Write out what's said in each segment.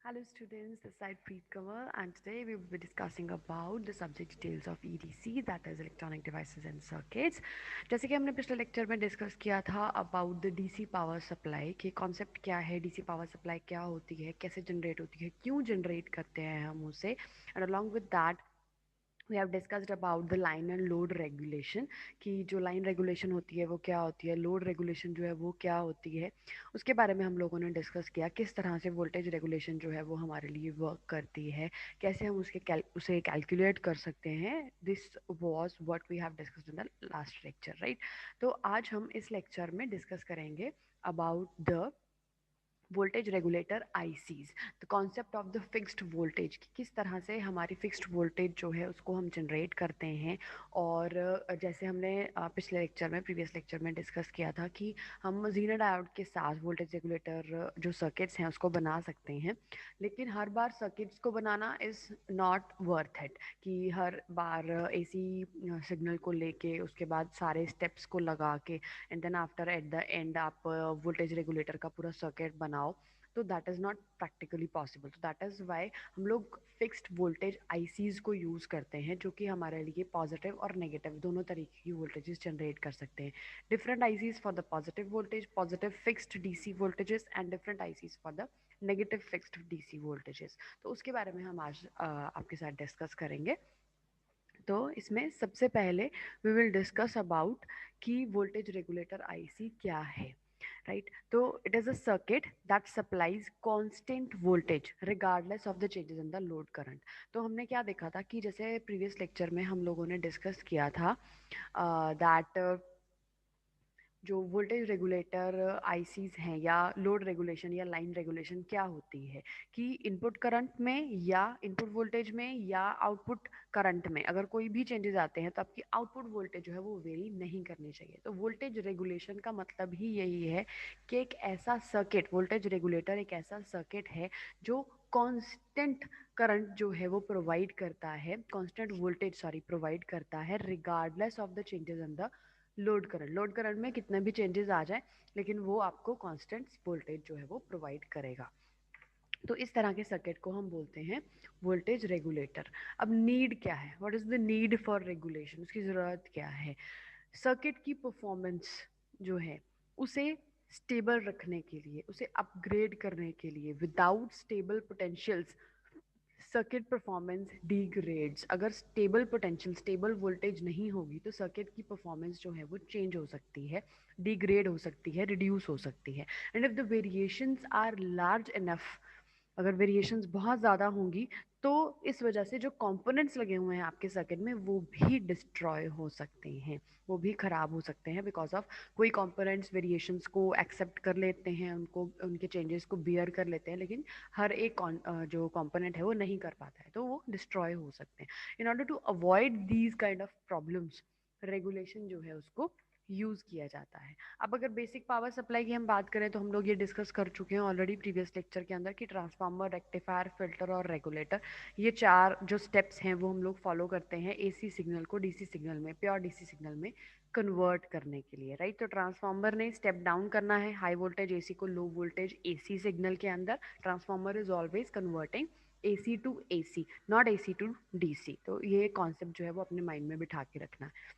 Hello students, this side Preet Kamal and today we will be discussing about the subject details of EDC that is electronic devices and circuits. जैसे कि हमने पिछले lecture में discuss किया था about the DC power supply कि concept क्या है, डीसी पावर सप्लाई क्या होती है, कैसे जनरेट होती है, क्यों जनरेट करते हैं हम उसे and along with that we have discussed about the line and load regulation कि जो लाइन रेगुलेशन होती है वो क्या होती है, लोड रेगुलेशन जो है वो क्या होती है, उसके बारे में हम लोगों ने डिस्कस किया किस तरह से वोल्टेज रेगुलेशन जो है वो हमारे लिए वर्क करती है, कैसे हम उसे कैलकुलेट कर सकते हैं. This was what we have discussed in the last lecture, right. तो आज हम इस लेक्चर में डिस्कस करेंगे about the voltage regulator ICs, the concept of the fixed voltage कि किस तरह से हमारी फिक्स्ड वोल्टेज जो है उसको हम जनरेट करते हैं. और जैसे हमने पिछले लेक्चर में प्रीवियस लेक्चर में डिस्कस किया था कि हम जीरो डायोड के साथ वोल्टेज रेगुलेटर जो सर्किट्स हैं उसको बना सकते हैं, लेकिन हर बार सर्किट्स को बनाना इज़ नॉट वर्थ इट कि हर बार एसी सिग्नल को लेके उसके बाद सारे स्टेप्स को लगा के and then after at the end आप वोल्टेज रेगुलेटर का पूरा सर्किट बनाओ. तो that is not practically possible. तो दैट इज़ वाई हम लोग फिक्स्ड वोल्टेज आईसीज को यूज़ करते हैं जो कि हमारे लिए पॉजिटिव और नेगेटिव दोनों तरीके की वोल्टेजेस जनरेट कर सकते हैं. Different ICs for the positive voltage, positive fixed DC voltages and different ICs for the negative fixed DC voltages. तो उसके बारे में हम आज आपके साथ डिस्कस करेंगे. तो इसमें सबसे पहले वी विल डिस्कस अबाउट कि वोल्टेज रेगुलेटर आईसी क्या है, राइट. तो it is a circuit that supplies constant voltage regardless of the changes in the load current. तो हमने क्या देखा था कि जैसे प्रीवियस लेक्चर में हम लोगों ने डिस्कस किया था दैट जो वोल्टेज रेगुलेटर आईसीज हैं या लोड रेगुलेशन या लाइन रेगुलेशन क्या होती है कि इनपुट करंट में या इनपुट वोल्टेज में या आउटपुट करंट में अगर कोई भी चेंजेस आते हैं तो आपकी आउटपुट वोल्टेज जो है वो वेरी नहीं करनी चाहिए. तो वोल्टेज रेगुलेशन का मतलब ही यही है कि एक ऐसा सर्किट, वोल्टेज रेगुलेटर एक ऐसा सर्किट है जो कांस्टेंट करंट जो है वो प्रोवाइड करता है, कांस्टेंट वोल्टेज सॉरी प्रोवाइड करता है regardless of the changes in the load current. Load current में कितने भी चेंजेस आ जाए लेकिन वो आपको कांस्टेंट वोल्टेज जो है वो प्रोवाइड करेगा. तो इस तरह के सर्किट को हम बोलते हैं वोल्टेज रेगुलेटर. अब नीड क्या है, what is the need for regulation, उसकी ज़रूरत क्या है. सर्किट की परफॉर्मेंस जो है उसे स्टेबल रखने के लिए, उसे अपग्रेड करने के लिए, without stable potentials circuit performance degrades. अगर स्टेबल पोटेंशियल, स्टेबल वोल्टेज नहीं होगी तो सर्किट की परफॉर्मेंस जो है वो चेंज हो सकती है, डिग्रेड हो सकती है, रिड्यूस हो सकती है. And if the variations are large enough, अगर वेरिएशंस बहुत ज़्यादा होंगी तो इस वजह से जो कंपोनेंट्स लगे हुए हैं आपके सर्किट में वो भी डिस्ट्रॉय हो सकते हैं, वो भी ख़राब हो सकते हैं बिकॉज ऑफ कोई कंपोनेंट्स वेरिएशंस को एक्सेप्ट कर लेते हैं, उनको उनके चेंजेस को बियर कर लेते हैं, लेकिन हर एक जो कंपोनेंट है वो नहीं कर पाता है तो वो डिस्ट्रॉय हो सकते हैं. In order to avoid these kind of problems regulation जो है उसको यूज़ किया जाता है. अब अगर बेसिक पावर सप्लाई की हम बात करें तो हम लोग ये डिस्कस कर चुके हैं ऑलरेडी प्रीवियस लेक्चर के अंदर कि ट्रांसफार्मर, रेक्टिफायर, फिल्टर और रेगुलेटर, ये चार जो स्टेप्स हैं वो हम लोग फॉलो करते हैं एसी सिग्नल को डीसी सिग्नल में, प्योर डीसी सिग्नल में कन्वर्ट करने के लिए, राइट. तो ट्रांसफार्मर ने स्टेप डाउन करना है हाई वोल्टेज एसी को लो वोल्टेज एसी सिग्नल के अंदर. Transformer is always converting AC to AC, not AC to DC. तो ये कॉन्सेप्ट जो है वो अपने माइंड में बिठा के रखना है.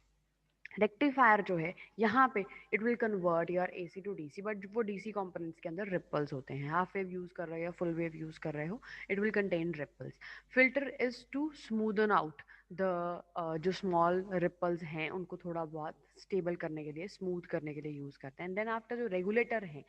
रेक्टिफायर जो है यहाँ पे it will convert your AC to DC, but वो डीसी कंपोनेंट्स के अंदर रिपल्स होते हैं. हाफ वेव यूज़ कर रहे हो या फुल वेव यूज़ कर रहे हो, it will contain ripples. Filter is to smoothen out the जो स्मॉल रिपल्स हैं उनको थोड़ा बहुत स्टेबल करने के लिए, स्मूथ करने के लिए यूज़ करते हैं. एंड देन आफ्टर जो रेगुलेटर है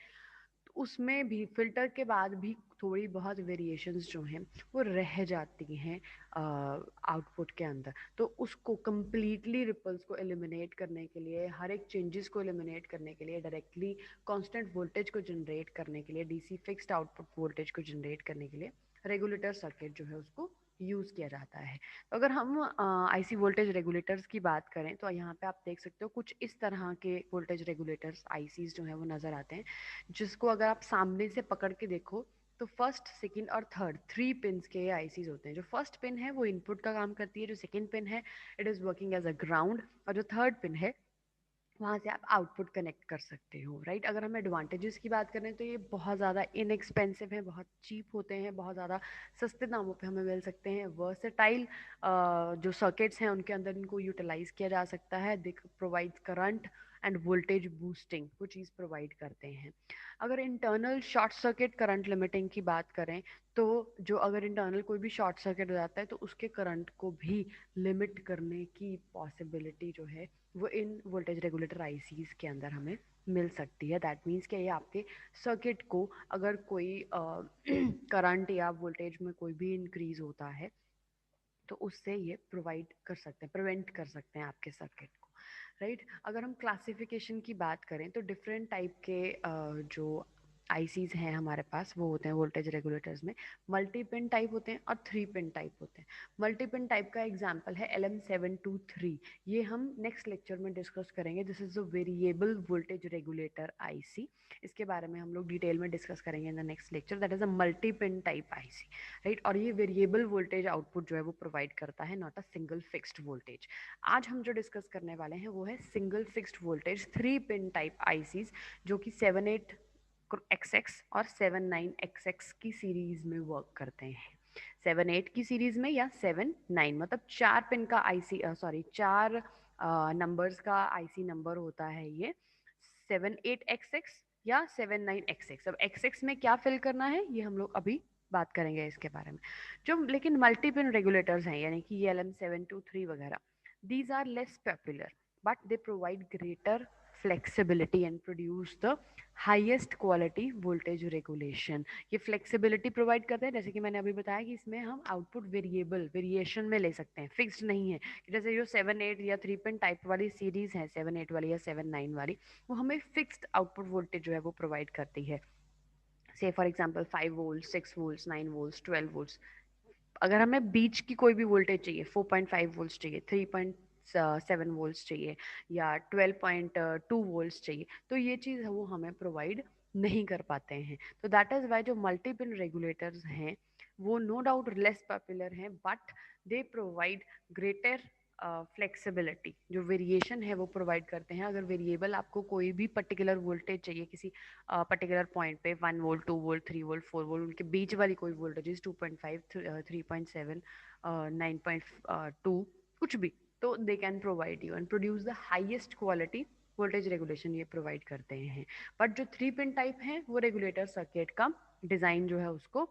उसमें भी फिल्टर के बाद भी थोड़ी बहुत वेरिएशंस जो हैं वो रह जाती हैं आउटपुट के अंदर. तो उसको कम्प्लीटली रिपल्स को एलिमिनेट करने के लिए, हर एक चेंजेस को एलिमिनेट करने के लिए, डायरेक्टली कांस्टेंट वोल्टेज को जनरेट करने के लिए, डीसी फिक्स्ड आउटपुट वोल्टेज को जनरेट करने के लिए रेगुलेटर सर्किट जो है उसको यूज़ किया जाता है. तो अगर हम आईसी वोल्टेज रेगुलेटर्स की बात करें तो यहाँ पे आप देख सकते हो कुछ इस तरह के वोल्टेज रेगुलेटर्स आईसीज जो है वो नज़र आते हैं, जिसको अगर आप सामने से पकड़ के देखो तो फर्स्ट, सेकंड और थर्ड थ्री पिन्स के आईसीज होते हैं. जो फर्स्ट पिन है वो इनपुट का काम करती है, जो सेकंड पिन है it is working as a ground, और जो थर्ड पिन है वहाँ से आप आउटपुट कनेक्ट कर सकते हो, राइट। अगर हम एडवांटेजेस की बात करें तो ये बहुत ज़्यादा इनएक्सपेंसिव है, बहुत चीप होते हैं, बहुत ज़्यादा सस्ते दामों पे हमें मिल सकते हैं। वर्सेटाइल जो सर्किट्स हैं उनके अंदर इनको यूटिलाइज किया जा सकता है। They provide current end voltage boosting, वो चीज़ प्रोवाइड करते हैं। अगर internal short circuit current limiting की बात करें तो जो अगर इंटरनल कोई भी शॉर्ट सर्किट हो जाता है तो उसके करंट को भी लिमिट करने की पॉसिबिलिटी जो है वो इन वोल्टेज रेगुलेटर आईसीज के अंदर हमें मिल सकती है। दैट मीन्स कि ये आपके सर्किट को अगर कोई करंट या वोल्टेज में कोई भी इंक्रीज होता है तो उससे ये प्रोवाइड कर सकते हैं, प्रिवेंट कर सकते हैं आपके सर्किट को, राइट। अगर हम क्लासिफिकेशन की बात करें तो डिफरेंट टाइप के जो आईसीज हैं हमारे पास वो होते हैं वोल्टेज रेगुलेटर्स में। मल्टी पिन टाइप होते हैं और 3 पिन टाइप होते हैं। मल्टी पिन टाइप का एग्जांपल है LM723। ये हम नेक्स्ट लेक्चर में डिस्कस करेंगे। This is a variable voltage regulator IC. इसके बारे में हम लोग डिटेल में डिस्कस करेंगे in the next lecture. That is a multi pin type IC, right. और ये वेरिएबल वोल्टेज आउटपुट जो है वो प्रोवाइड करता है, not a single fixed voltage. आज हम जो डिस्कस करने वाले हैं वो है single fixed voltage 3 pin type ICs, जो कि 78XX और 79XX की सीरीज में वर्क करते हैं। 78 की सीरीज में या 79, मतलब 4 पिन का आईसी, सॉरी 4 नंबर्स का आईसी नंबर होता है ये 78XX या 79XX। अब XX में क्या फिल करना है ये हम लोग अभी बात करेंगे इसके बारे में। जो लेकिन मल्टी पिन रेगुलेटर्स हैं यानी कि LM723 वगैरह, these are less popular but they provide greater flexibility and produce the highest quality voltage regulation. ये फ्लेक्सिबिलिटी प्रोवाइड करते हैं, जैसे कि मैंने अभी बताया कि इसमें हम आउटपुट वेरिएबल वेरिएशन में ले सकते हैं, फिक्स्ड नहीं है। जैसे जो 7-8 या 3 पिन टाइप वाली सीरीज है, 7-8 वाली या 7-9 वाली, वो हमें फिक्स्ड आउटपुट वोल्टेज जो है वो प्रोवाइड करती है। से for example 5 volt, 6 volt, 9 volt, 12 volt. अगर हमें बीच की कोई भी वोल्टेज चाहिए, 4.5 वोल्ट चाहिए, 3.7 वोल्ट चाहिए या 12.2 वोल्ट चाहिए, तो ये चीज़ है वो हमें प्रोवाइड नहीं कर पाते हैं। तो दैट इज़ वाई जो मल्टीपल रेगुलेटर्स हैं वो नो डाउट लेस पॉपुलर हैं, but they provide greater flexibility. जो वेरिएशन है वो प्रोवाइड करते हैं। अगर वेरिएबल आपको कोई भी पर्टिकुलर वोल्टेज चाहिए किसी पर्टिकुलर पॉइंट पे, 1 वोल्ट, 2 वोल्ट, 3 वोल्ट, 4 वोल्ट, उनके बीच वाली कोई वोल्टेज 2.5, 3.7, 9.2, कुछ भी, तो they can provide you and produce the highest quality voltage regulation ये प्रोवाइड करते हैं। बट जो 3 पिन टाइप हैं वो रेगुलेटर सर्किट का डिज़ाइन जो है उसको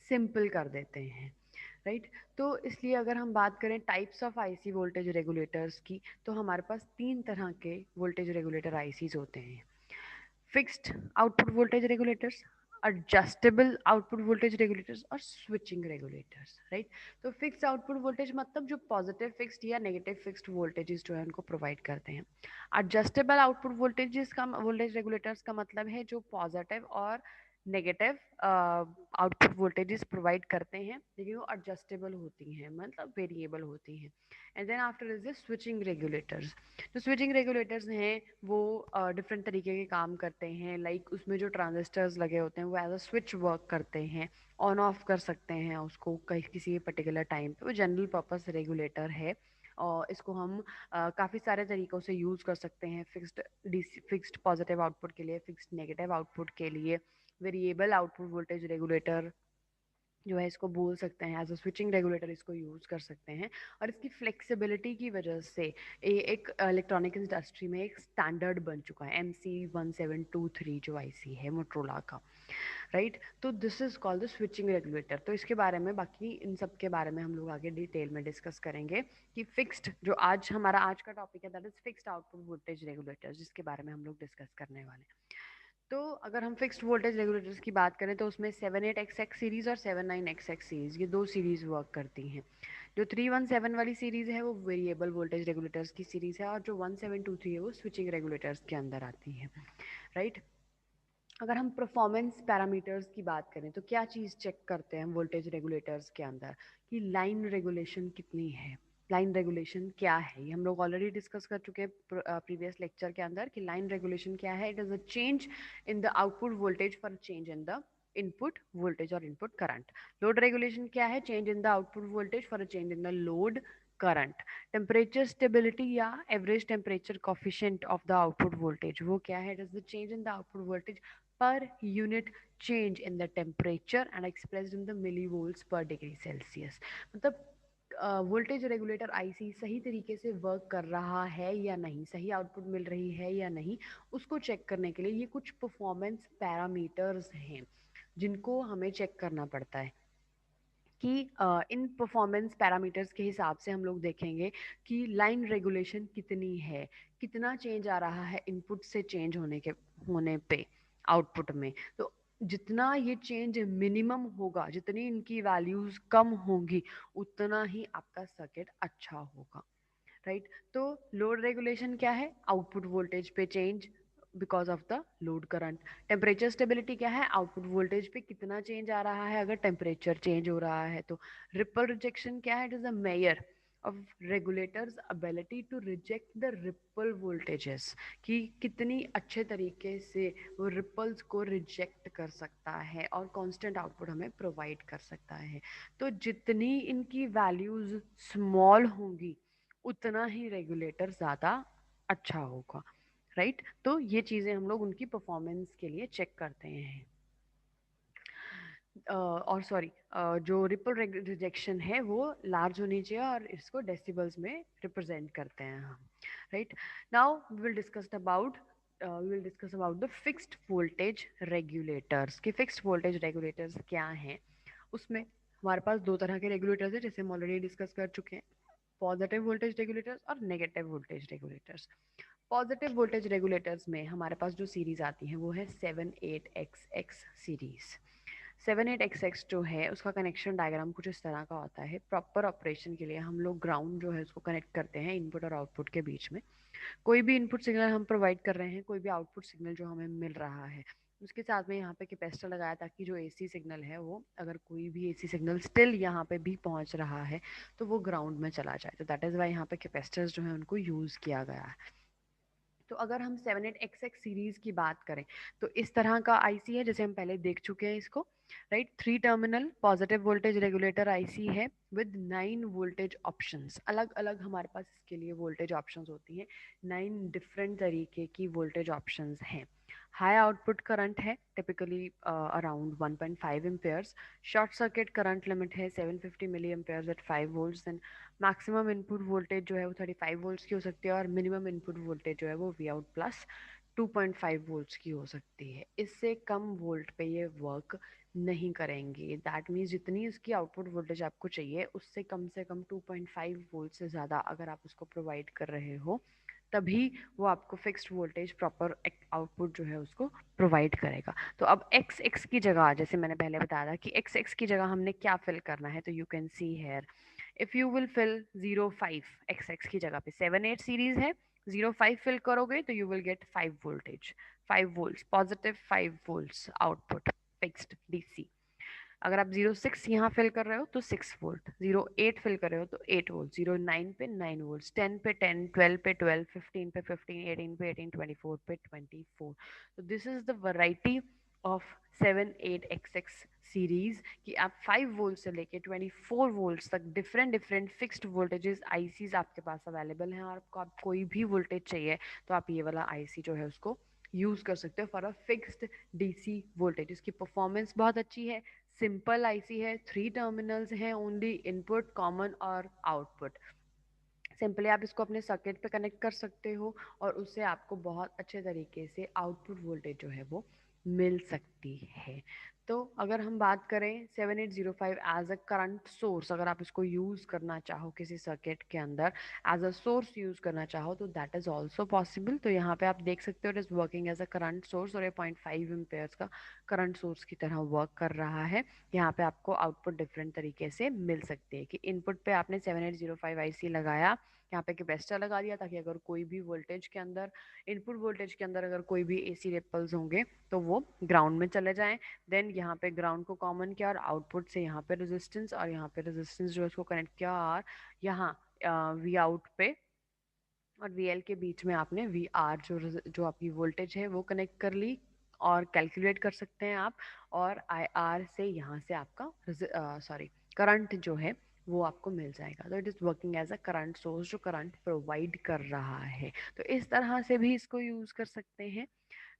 सिंपल कर देते हैं, राइट। तो इसलिए अगर हम बात करें types of IC voltage regulators की, तो हमारे पास 3 तरह के वोल्टेज रेगुलेटर आईसीज होते हैं। Fixed output voltage regulators, adjustable output voltage regulators और स्विचिंग रेगुलेटर्स, राइट। तो फिक्स्ड आउटपुट वोल्टेज मतलब जो पॉजिटिव फिक्स्ड या नेगेटिव फिक्स्ड वोल्टेजेस जो है उनको प्रोवाइड करते हैं। एडजस्टेबल आउटपुट वोल्टेजेस का वोल्टेज रेगुलेटर्स का मतलब है जो पॉजिटिव और नेगेटिव आउटपुट वोल्टेजेस प्रोवाइड करते हैं, लेकिन वो एडजस्टेबल होती हैं, मतलब वेरिएबल होती हैं। And then after is the switching regulators. जो स्विचिंग रेगुलेटर्स हैं वो डिफरेंट तरीके के काम करते हैं। लाइक उसमें जो ट्रांजिस्टर्स लगे होते हैं वो एज अ स्विच वर्क करते हैं, ऑन ऑफ कर सकते हैं उसको कहीं किसी पर्टिकुलर टाइम पे। वो जनरल पर्पस रेगुलेटर है और इसको हम काफ़ी सारे तरीक़ों से यूज़ कर सकते हैं। फिक्स्ड पॉजिटिव आउटपुट के लिए, फिक्स्ड नेगेटिव आउटपुट के लिए, वेरिएबल आउटपुट वोल्टेज रेगुलेटर जो है इसको बोल सकते हैं, एज अ स्विचिंग रेगुलेटर इसको यूज़ कर सकते हैं। और इसकी फ्लेक्सिबिलिटी की वजह से ये एक इलेक्ट्रॉनिक इंडस्ट्री में एक स्टैंडर्ड बन चुका है, MC1723 जो आईसी है मोटरोला का, राइट। तो this is called the switching regulator. तो इसके बारे में, बाकी इन सब के बारे में हम लोग आगे डिटेल में डिस्कस करेंगे कि फिक्स्ड जो आज हमारा आज का टॉपिक है that is fixed output voltage regulator, जिसके बारे में हम लोग डिस्कस करने वाले हैं। तो अगर हम फिक्स्ड वोल्टेज रेगुलेटर्स की बात करें तो उसमें 78XX सीरीज़ और 79XX सीरीज़, ये 2 सीरीज़ वर्क करती हैं। जो 317 वाली सीरीज़ है वो वेरिएबल वोल्टेज रेगुलेटर्स की सीरीज़ है और जो 1723 है वो स्विचिंग रेगुलेटर्स के अंदर आती है, राइट। अगर हम परफॉर्मेंस पैरामीटर्स की बात करें तो क्या चीज़ चेक करते हैं हम वोल्टेज रेगुलेटर्स के अंदर, कि लाइन रेगुलेशन कितनी है। लाइन रेगुलेशन क्या है ये हम लोग ऑलरेडी डिस्कस कर चुके हैं प्रीवियस लेक्चर के अंदर, कि लाइन रेगुलेशन क्या है। It is a change in the output voltage for change in the input voltage और इनपुट करंट। लोड रेगुलेशन क्या है, change in the output voltage for a change in the load current. Temperature stability या average temperature coefficient of the output voltage वो क्या है? It is the change in the output voltage per unit change in the temperature and expressed in the millivolts पर degree Celsius. मतलब voltage regulator IC सही तरीके से work कर रहा है या नहीं, सही आउटपुट मिल रही है या नहीं, उसको चेक करने के लिए ये कुछ परफॉर्मेंस पैरामीटर्स हैं जिनको हमें चेक करना पड़ता है कि इन परफॉर्मेंस पैरामीटर्स के हिसाब से हम लोग देखेंगे कि लाइन रेगुलेशन कितनी है, कितना चेंज आ रहा है इनपुट से चेंज होने पे आउटपुट में। तो जितना ये चेंज मिनिमम होगा, जितनी इनकी वैल्यूज कम होंगी, उतना ही आपका सर्किट अच्छा होगा, राइट। तो लोड रेगुलेशन क्या है? आउटपुट वोल्टेज पे change because of the load current. Temperature stability क्या है? आउटपुट वोल्टेज पे कितना चेंज आ रहा है अगर टेम्परेचर चेंज हो रहा है तो। रिपल रिजेक्शन क्या है? It is a mayor of regulators ability to reject the ripple voltages, कि कितनी अच्छे तरीके से वो रिपल्स को रिजेक्ट कर सकता है और कांस्टेंट आउटपुट हमें प्रोवाइड कर सकता है। तो जितनी इनकी वैल्यूज स्मॉल होंगी उतना ही रेगुलेटर ज़्यादा अच्छा होगा, राइट। तो ये चीज़ें हम लोग उनकी परफॉर्मेंस के लिए चेक करते हैं। और सॉरी, जो रिपल रिजेक्शन है वो लार्ज होनी चाहिए और इसको डेसिबल्स में रिप्रेजेंट करते हैं हम, right. Now we will discuss about the fixed voltage regulators. कि फिक्स्ड वोल्टेज रेगुलेटर्स क्या हैं। उसमें हमारे पास दो तरह के रेगुलेटर्स हैं, जैसे हम ऑलरेडी डिस्कस कर चुके हैं, पॉजिटिव वोल्टेज रेगुलेटर्स और negative voltage regulators. Positive voltage regulators में हमारे पास जो सीरीज आती है वो है 78XX सीरीज। 78XX जो है उसका कनेक्शन डायग्राम कुछ इस तरह का होता है। प्रॉपर ऑपरेशन के लिए हम लोग ग्राउंड जो है उसको कनेक्ट करते हैं इनपुट और आउटपुट के बीच में। कोई भी इनपुट सिग्नल हम प्रोवाइड कर रहे हैं, कोई भी आउटपुट सिग्नल जो हमें मिल रहा है, उसके साथ में यहाँ पे कैपेसिटर लगाया ताकि जो एसी सिग्नल है वो, अगर कोई भी एसी सिग्नल स्टिल यहाँ पे भी पहुँच रहा है तो वो ग्राउंड में चला जाए। तो दैट इज़ वाई यहाँ पे कैपेसिटर्स जो है उनको यूज़ किया गया है। तो अगर हम 78XX सीरीज की बात करें तो इस तरह का आईसी है, जैसे हम पहले देख चुके हैं इसको, right. 3 terminal positive voltage regulator IC है विद 9 वोल्टेज ऑप्शंस। अलग अलग हमारे पास इसके लिए वोल्टेज ऑप्शंस होती हैं, 9 डिफरेंट तरीके की वोल्टेज ऑप्शंस हैं। हाई आउटपुट करंट है typically around 1.5 amperes. Short circuit current limit है 750 milli amperes at 5 volts. And maximum input voltage जो है वो 35 वोल्ट्स की हो सकती है और मिनिमम इनपुट वोल्टेज जो है वो वी आउट प्लस 2.5 वोल्ट्स की हो सकती है। इससे कम वोल्ट पे ये वर्क नहीं करेंगे। दैट मीन्स जितनी इसकी आउटपुट वोल्टेज आपको चाहिए उससे कम 2.5 वोल्ट से ज़्यादा अगर आप उसको प्रोवाइड कर रहे हो, तभी वो आपको फिक्स्ड वोल्टेज प्रॉपर आउटपुट जो है उसको प्रोवाइड करेगा। तो अब एक्स एक्स की जगह, जैसे मैंने पहले बताया था कि एक्स एक्स की जगह हमने क्या फिल करना है, तो you can see here if you will fill 05 X X की जगह पे 78 सीरीज है, 05 फिल करोगे तो you will get 5 voltage, 5 volts positive, 5 volts output fixed DC. अगर आप 06 यहाँ फिल कर रहे हो तो 6 वोल्ट, 08 फिल कर रहे हो तो 8 वोल्ट, 09 पे 9 वोल्ट, 10 पे 10, 12 पे 12, 15 पे 15, 18 पे 18, 24 पे 24। तो this is the variety of 78XX series कि आप 5 वोल्ट से लेके 24 वोल्ट तक different different fixed voltages ICs आपके पास अवेलेबल हैं। और आपको आप कोई भी वोल्टेज चाहिए तो आप ये वाला आईसी जो है उसको यूज़ कर सकते हो for a fixed DC voltage. इसकी परफॉर्मेंस बहुत अच्छी है, सिंपल आईसी है, 3 टर्मिनल्स हैं, ओनली इनपुट कॉमन और आउटपुट। सिंपली आप इसको अपने सर्किट पे कनेक्ट कर सकते हो और उससे आपको बहुत अच्छे तरीके से आउटपुट वोल्टेज जो है वो मिल सकती है। तो अगर हम बात करें 7805 एज अ करंट सोर्स, अगर आप इसको यूज़ करना चाहो किसी सर्किट के अंदर एज अ सोर्स यूज़ करना चाहो तो दैट इज़ ऑल्सो पॉसिबल। तो यहाँ पे आप देख सकते हो it is working as a current source और ये 0.5 एम्पेयर्स का करंट सोर्स की तरह वर्क कर रहा है। यहाँ पे आपको आउटपुट डिफरेंट तरीके से मिल सकते हैं कि इनपुट पे आपने 7805 आईसी लगाया, यहाँ पे कैपेसिटर लगा दिया ताकि अगर कोई भी वोल्टेज के अंदर, इनपुट वोल्टेज के अंदर अगर कोई भी एसी रिपल्स होंगे तो वो ग्राउंड में चले जाएं। देन यहाँ पे ग्राउंड को कॉमन किया और आउटपुट से यहाँ पे रेजिस्टेंस और यहाँ पे रेजिस्टेंस जो है उसको कनेक्ट किया और यहाँ वी आउट पे और वी एल के बीच में आपने वी आर जो आपकी वोल्टेज है वो कनेक्ट कर ली और कैलकुलेट कर सकते हैं आप। और आई आर से यहाँ से आपका करंट जो है वो आपको मिल जाएगा। तो it is working as a current source जो करंट प्रोवाइड कर रहा है। तो इस तरह से भी इसको यूज़ कर सकते हैं,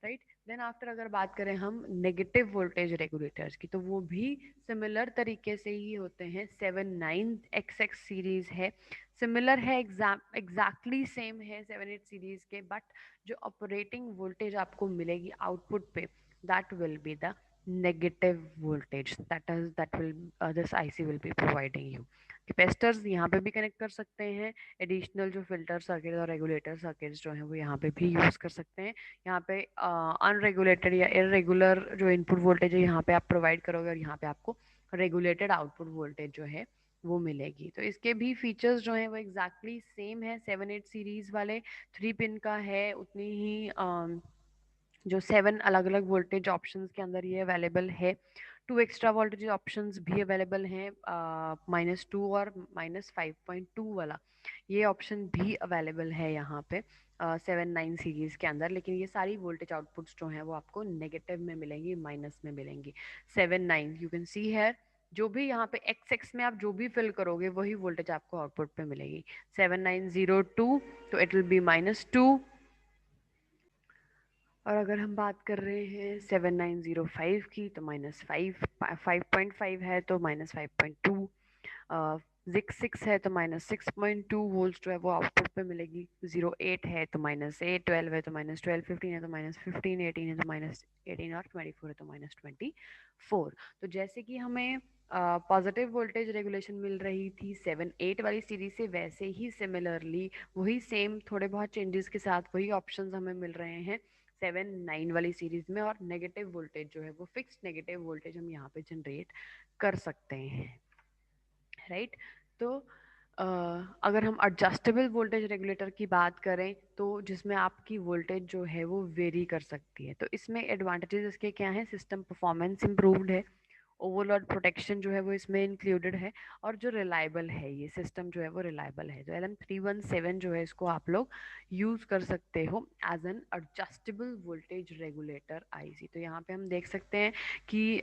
राइट। देन आफ्टर अगर बात करें हम नेगेटिव वोल्टेज रेगुलेटर्स की, तो वो भी सिमिलर तरीके से ही होते हैं। 79XX सीरीज है, सिमिलर है, एग्जैक्टली सेम है 78 सीरीज के, बट जो ऑपरेटिंग वोल्टेज आपको मिलेगी आउटपुट पे, that will be the negative voltage, that will this IC will be providing you। Capacitors यहाँ पे भी कनेक्ट कर सकते हैं, एडिशनल जो फिल्टर सर्किट और रेगुलेटर सर्किट्स जो हैं वो यहाँ पे भी यूज़ कर सकते हैं। यहाँ पे अनरेगुलेटेड या इरेगुलर जो इनपुट वोल्टेज है यहाँ पे आप प्रोवाइड करोगे, और यहाँ पे आपको रेगुलेटेड आउटपुट वोल्टेज जो है वो मिलेगी। तो इसके भी फीचर्स जो हैं वो एग्जैक्टली सेम है। 7-8 सीरीज वाले 3 पिन का है, उतनी ही जो 7 अलग अलग वोल्टेज ऑप्शंस के अंदर ये अवेलेबल है। 2 एक्स्ट्रा वोल्टेज ऑप्शंस भी अवेलेबल हैं, -2 और -5.2 वाला ये ऑप्शन भी अवेलेबल है यहाँ पे 7-9 सीरीज के अंदर। लेकिन ये सारी वोल्टेज आउटपुट्स जो हैं वो आपको नेगेटिव में मिलेंगी, माइनस में मिलेंगी। 7-9 यू कैन सी है, जो भी यहाँ पे एक्स एक्स में आप जो भी फिल करोगे वही वोल्टेज आपको आउटपुट पे मिलेगी। 7902 तो इट विल बी -2। और अगर हम बात कर रहे हैं 7905 की, तो -5.5 है तो -5.2। 6 है तो -6.2 वोल्ट जो है वो आउटपुट पे मिलेगी। 08 है तो -8, 12 है तो -12, 15 है तो -15, 18 है तो -18, और 24 है तो -24। तो जैसे कि हमें पॉजिटिव वोल्टेज रेगुलेशन मिल रही थी 7-8 वाली सीरीज से, वैसे ही सिमिलरली वही सेम थोड़े बहुत चेंजेस के साथ वही ऑप्शंस हमें मिल रहे हैं 7-9 वाली सीरीज में। और नेगेटिव वोल्टेज जो है वो फिक्स्ड नेगेटिव वोल्टेज हम यहाँ पे जनरेट कर सकते हैं, राइट। तो अगर हम एडजस्टेबल वोल्टेज रेगुलेटर की बात करें, तो जिसमें आपकी वोल्टेज जो है वो वेरी कर सकती है, तो इसमें एडवांटेजेस इसके क्या हैं? सिस्टम परफॉर्मेंस इम्प्रूव्ड है, ओवरलोड प्रोटेक्शन जो है वो इसमें इंक्लूडेड है, और जो रिलायबल है, ये सिस्टम जो है वो रिलायबल है। तो LM317 जो है इसको आप लोग यूज़ कर सकते हो as an adjustable voltage regulator IC. तो यहाँ पे हम देख सकते हैं कि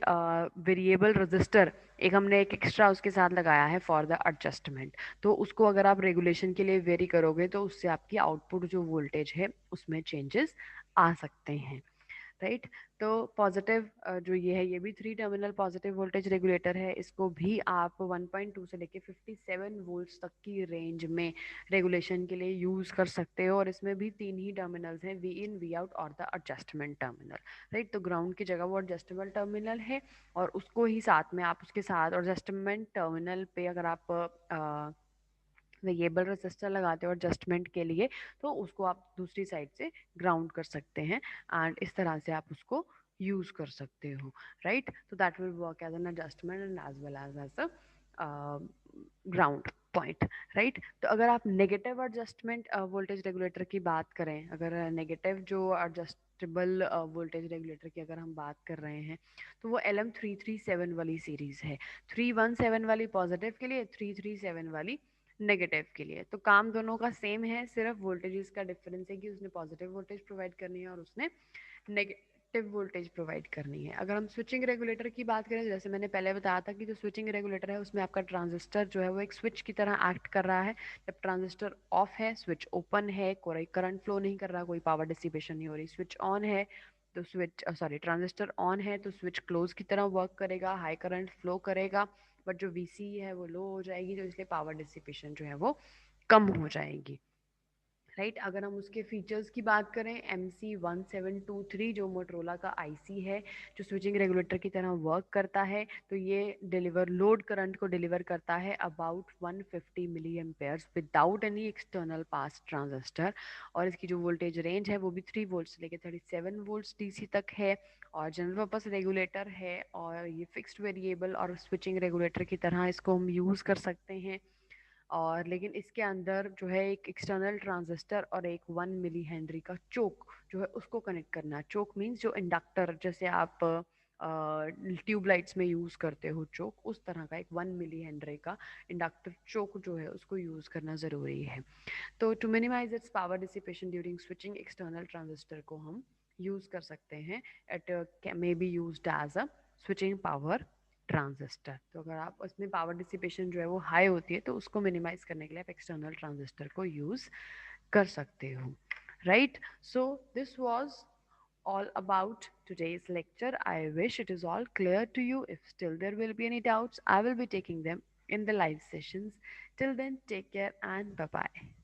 वेरिएबल रजिस्टर एक हमने एक एक्स्ट्रा उसके साथ लगाया है फॉर द एडजस्टमेंट। तो उसको अगर आप रेगुलेशन के लिए वेरी करोगे तो उससे आपकी आउटपुट जो वोल्टेज है उसमें चेंजेस आ सकते हैं, राइट। तो पॉजिटिव जो ये है, ये भी 3 टर्मिनल पॉजिटिव वोल्टेज रेगुलेटर है। इसको भी आप 1.2 से लेके 57 वोल्ट्स तक की रेंज में रेगुलेशन के लिए यूज़ कर सकते हो। और इसमें भी 3 ही टर्मिनल्स हैं, वी इन, वी आउट और द एडजस्टमेंट टर्मिनल, राइट। तो ग्राउंड की जगह वो एडजस्टेबल टर्मिनल है, और उसको ही साथ में आप उसके साथ एडजस्टमेंट टर्मिनल पे अगर आप वेरिएबल रेजिस्टर लगाते हो एडजस्टमेंट के लिए, तो उसको आप दूसरी साइड से ग्राउंड कर सकते हैं, एंड इस तरह से आप उसको यूज कर सकते हो, राइट। तो that will work as an adjustment and as well as a ground point, right. तो अगर आप नेगेटिव एडजस्टमेंट वोल्टेज रेगुलेटर की बात करें, अगर नेगेटिव जो एडजस्टेबल वोल्टेज रेगुलेटर की अगर हम बात कर रहे हैं, तो वो LM337 वाली सीरीज है। 317 वाली पॉजिटिव के लिए, 337 वाली नेगेटिव के लिए। तो काम दोनों का सेम है, सिर्फ वोल्टेजेस का डिफरेंस है कि उसने पॉजिटिव वोल्टेज प्रोवाइड करनी है और उसने नेगेटिव वोल्टेज प्रोवाइड करनी है। अगर हम स्विचिंग रेगुलेटर की बात करें, जैसे मैंने पहले बताया था कि जो स्विचिंग रेगुलेटर है उसमें आपका ट्रांजिस्टर जो है वो एक स्विच की तरह एक्ट कर रहा है। जब ट्रांजिस्टर ऑफ है, स्विच ओपन है, कोई करंट फ्लो नहीं कर रहा, कोई पावर डिसिपेशन नहीं हो रही। स्विच ऑन है तो ट्रांजिस्टर ऑन है तो स्विच क्लोज की तरह वर्क करेगा, हाई करंट फ्लो करेगा, बट जो VC है वो लो हो जाएगी, तो इसलिए पावर डिसिपेशन जो है वो कम हो जाएगी, राइट। अगर हम उसके फीचर्स की बात करें, MC1723 जो मोटरोला का IC है, जो स्विचिंग रेगुलेटर की तरह वर्क करता है, तो ये लोड करंट को डिलीवर करता है about 150 milli amperes without any external pass transistor. और इसकी जो वोल्टेज रेंज है वो भी 3 वोल्ट से लेकर 37 वोल्ट DC तक है, और जनरल पर्पस रेगुलेटर है, और ये फिक्स्ड वेरिएबल और स्विचिंग रेगुलेटर की तरह इसको हम यूज़ कर सकते हैं। और लेकिन इसके अंदर जो है एक एक्सटर्नल ट्रांजिस्टर और एक 1 मिली हेनरी का चोक जो है उसको कनेक्ट करना है। चोक मीन्स जो इंडक्टर, जैसे आप ट्यूब लाइट्स में यूज़ करते हो चोक, उस तरह का एक 1 मिली हेनरी का इंडक्टर चोक जो है उसको यूज़ करना ज़रूरी है। तो to minimize its power dissipation during switching, external transistor को हम यूज़ कर सकते हैं। It may be used as a switching power transistor. तो अगर आप उसमें पावर डिसिपेशन जो है वो हाई होती है तो उसको मिनिमाइज करने के लिए आप एक्सटर्नल ट्रांजिस्टर को यूज़ कर सकते हो, right? So this was all about today's lecture. I wish it is all clear to you. If still there will be any doubts, I will be taking them in the live sessions. Till then, take care and bye bye.